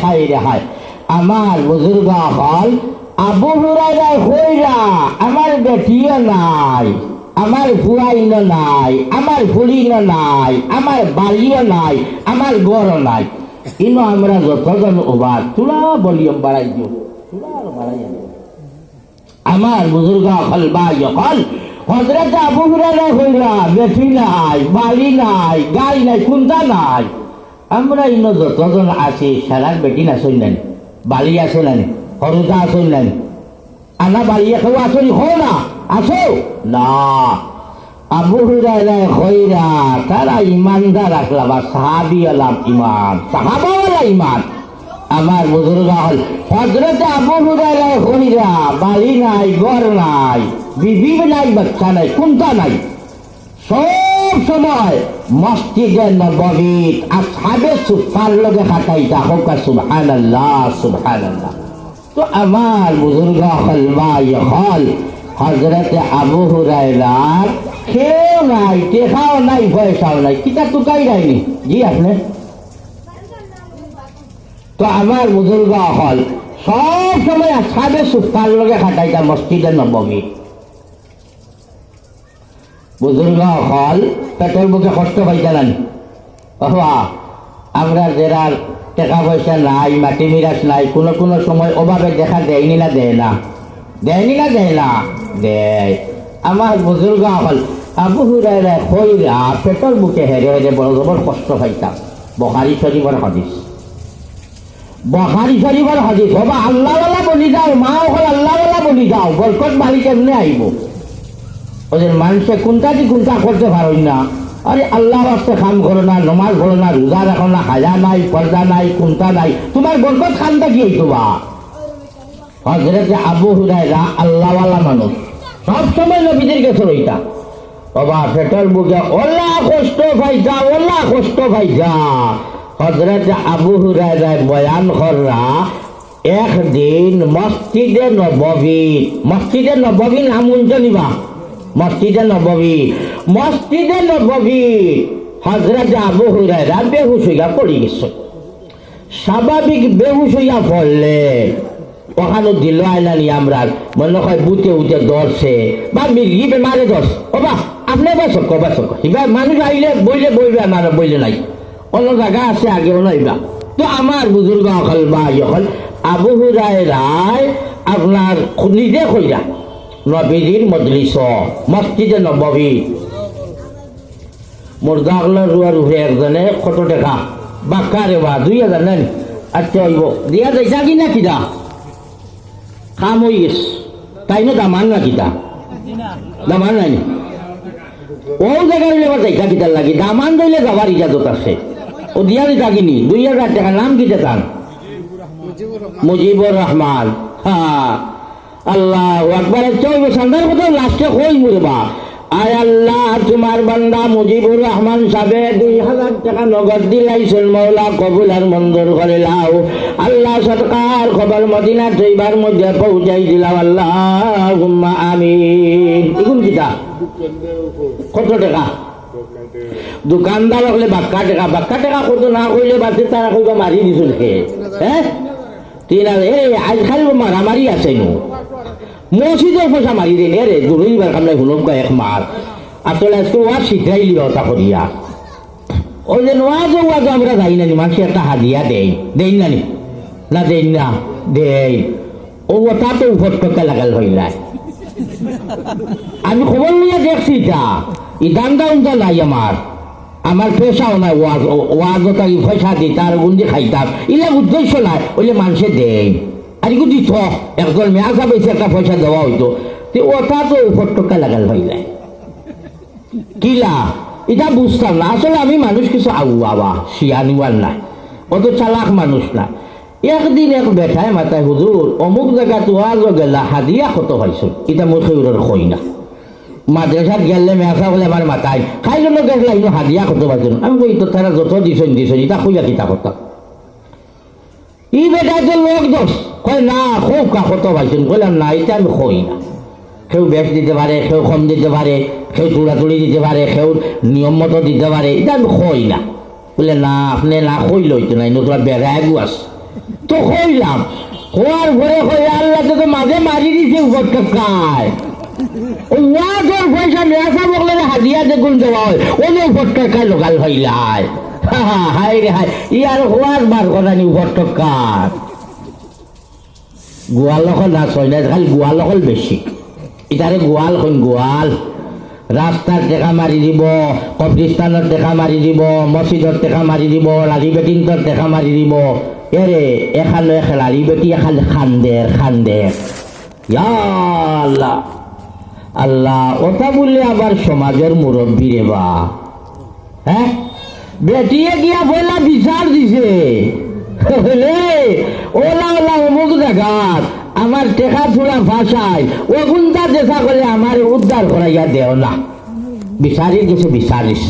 হায় রে হায়, আমার বুজুর্গ হল আবু হুরায়রা হইরা আমার বেটিও নাই, আমার ফুয়াইনো নাই, আমার ফুলিনো নাই, আমার বাড়িও নাই, আমার গড়ও নাই। কিন্তু আমরা যতজন ওবার তুলা বলিয়ম বাড়াই দিও, তুলা বাড়াই আমার বুজুর্গ হল বা হল হজরত আবু হুরায়রা হইরা বেটি নাই, বাড়ি নাই, গাড়ি নাই, কোনটা নাই। আমরা ইনো যতজন আছি সারার বেটি না শুন নাই, বাড়ি আছে নানি, হরুদা আসুন নাই, আনা বাড়ি কেউ আসনি হো না, আসো না। আবু হুরায়রা হইরা তারা ইমানদার রাখলা বা সাহাবি আলাম ইমান, সাহাবাওয়ালা ইমান। আমার বুজুর্গ হল হজরত আবু হুরায়রা হইরা বাড়ি নাই, ঘর নাই, বিবি নাই, বাচ্চা নাই, কোনটা নাই। সব সময় মসজিদে নববীত আসহাবে সুফার লগে কাটাইতা হোক সুবহানাল্লাহ সুবহানাল্লাহ। তো আমার বুজুর্গ হল ভাই হল হজরতে আবু হুরায়রার খেয়েও নাই, টেকাও নাই, পয়সাও নাই, কিতা টুকাই যায়নি। জি আপনি তো আমার বুজুর্গ হল সব সময় আসহাবে সুফার লগে কাটাইতা মসজিদে নববীত। বুজুর্গ হল পেটের বুকে কষ্ট পাইতে না, আমরা যারা টাকা পয়সা নাই, মাটি মিরাজ নাই, কোনো কোনো সময় অভাবে দেখা দেয়নি না, দেয় না, দেয়নি না, দেয় না, দেয়। আমার বুজুর্গ হল আবু হুরায়রা হইরা পেটের বুকে হেরে হেরে বড় জবর কষ্ট পাইতাম। বুখারী শরীফের হাদিস, বুখারী শরীফের হাদিস। বাবা আল্লাহওয়ালা বলি যাও, মা হল আল্লাহওয়ালা বলি যাও, বরকত বাড়ি কেমনে আইব। ওদের মানুষে কোনটা দি কোনটা করতে পারেন না। আরে আল্লাহ রাস্তে কাম করো না, নমাজ পড়ো না, রোজা রাখো না, হাজা নাই, পর্দা নাই, কোনটা নাই, তোমার বরকত খানটা কি হইতো বা। হযরতে আবু হুরায়রা আল্লাহওয়ালা মানুষ, সবসময় নবীদের কাছে রইতা। বাবা পেটের বুকে ওলা কষ্ট পাইতা, ওলা কষ্ট পাইতা। হযরতে আবু হুরায়রা বয়ান কররা একদিন মসজিদে নববী, মসজিদে নববী নাম শুনছনিবা, মসজিদে নববী, মসজিদে নববী হযরত আবু হুরায়রা বেহুশ হইয়া পড়ে গেছে। স্বাভাবিক বেহুশ হইয়া পড়লে ওখানে দিল আইনানি আমরা মনে হয় বুতে উঠে ধরছে বা মির্গি বেমারে ধরছে। ও বা আপনি বাসক বাসক এবার মানুষ আইলে বইলে বইবে, আমার বইলে নাই, অন্য জায়গা আছে আগেও নাইবা। তো আমার বুজুর্গ হল বা হল আবু হুরায়রায় আপনার নিজে কইরা নবীজির মজলিস মসজিদে নববী মুর্দাগুলো রুয়ার উপরে একজনে কত টাকা বাক্কা রে বা 2000 নেন। আচ্ছা হইব দিয়া যাইতা কি না কিতা কাম হয়ে গেছে, তাই না দামান না কিতা দামান নাই ও জায়গায় লেবার যাইতা কিতার লাগি দামান দইলে যাবার ইজাজত আছে। ও দিয়া দিতা কিনি 2000 টাকা। নাম কিতা তার? মুজিবুর রহমান। হ্যাঁ আল্লাহ আকবার। চলবে সন্ধ্যার কথা লাস্টে কই মুরবা, আয় আল্লাহ তোমার বান্দা মুজিবুর রহমান সাহেব 2000 টাকা নগদ দিলাইছেন, মৌলা কবুল আর মঞ্জুর করে লাও। আল্লাহ সরকার খবর মদিনা তৈবার মধ্যে পৌঁছাই দিলাম, আল্লাহুম্মা আমিন। এগুন কিতা কত টাকা? দোকানদার হলে বাক্কা টাকা, বাক্কা টাকা কত না কইলে বাসে তারা কইব মারি দিছিল খেয়ে। হ্যাঁ 3000 আজকাল মারামারি আছে নো মসজিদের পয়সা মারি দিন রে দুইবার কামলাই হুলম কা এক মার। আসলে আজকে ওয়া শিখাই লিও তা করিয়া ওই যে ওয়াজ ওয়াজ আমরা যাই না, মানুষ একটা হাদিয়া দেই দেই না নি না দেই না দেই ও ওটা তো উপর করতে লাগাল হইলা। আমি খবর নিয়ে দেখছি তা ই দান্দা উন্দা নাই আমার, আমার পেশাও নাই ওয়াজ ওয়াজ পয়সা দিই তার গুন্দি খাইতাম ইলা উদ্দেশ্য নাই, ওইলে মানুষে দেয় আর এগুলো দিত একজন মেয়া সাহেব একটা পয়সা দেওয়া হইতো, ওটা তো উপর টোকা লাগাল হইলে কিলা এটা বুঝতাম না। আসলে আমি মানুষ কিছু আগুয়াবা শিয়ানিওয়ার নাই, অত চালাক মানুষ না। একদিন এক বেঠায় মাথায় হুজুর অমুক জায়গা তোয়াজ গেলা হাদিয়া কত পাইছো, এটা মোর খবরের কই না। মাদ্রাসাত গেলে মেসা বলে আমার মাথায় খাই জন্য গেছলা ইনো হাদিয়া কত পাইছো। আমি কই তো তারা যত দিছেন দিছেন এটা কইয়া কিতা কথা ই বেটা তো লোক দোষ কয় না খুব কা কত পাইছেন, বললাম না এটা আমি কই না। কেউ বেশ দিতে পারে, কেউ কম দিতে পারে, কেউ চুড়াচুড়ি দিতে পারে, কেউ নিয়ম মতো দিতে পারে, এটা আমি কই না। বলে না আপনি না কই লইতো না, নতুন বেড়া আগু আস তো কইলাম হওয়ার ঘরে হয়ে আল্লাহ তো মাঝে মারি দিছে উপর টকায় ওয়াজর পয়সা নেশা বকলে হাজিয়া দেখুন দেওয়া হয় ওই উপর টকায় লোকাল হইলায় হাই রে হাই ই আর হওয়ার বার করা নি উপর টকার গোয়াল লখল না ছয় না খালি গোয়াল লখল বেশি ইতারে গোয়াল কোন গোয়াল রাস্তার টেকা মারি দিব কবরিস্তানের টেকা মারি দিব মসজিদর টেকা মারি দিব লালি বেটিংটর টেকা মারি দিব এরে এখানে লালি বেটি এখানে খান্দের খান্দের ইয়া আল্লাহ আল্লাহ ওটা বললে আবার সমাজের মুরব্বী রে বা হ্যাঁ বেটিয়ে গিয়া বললা বিচার দিছে ওলা ওলা অমুক জায়গাত আমার টেকা চূড়া ভাষায় ওগুনটা দেখা করলে আমার উদ্ধার করাইয়া দেও না বিচারি গেছে বিচারিস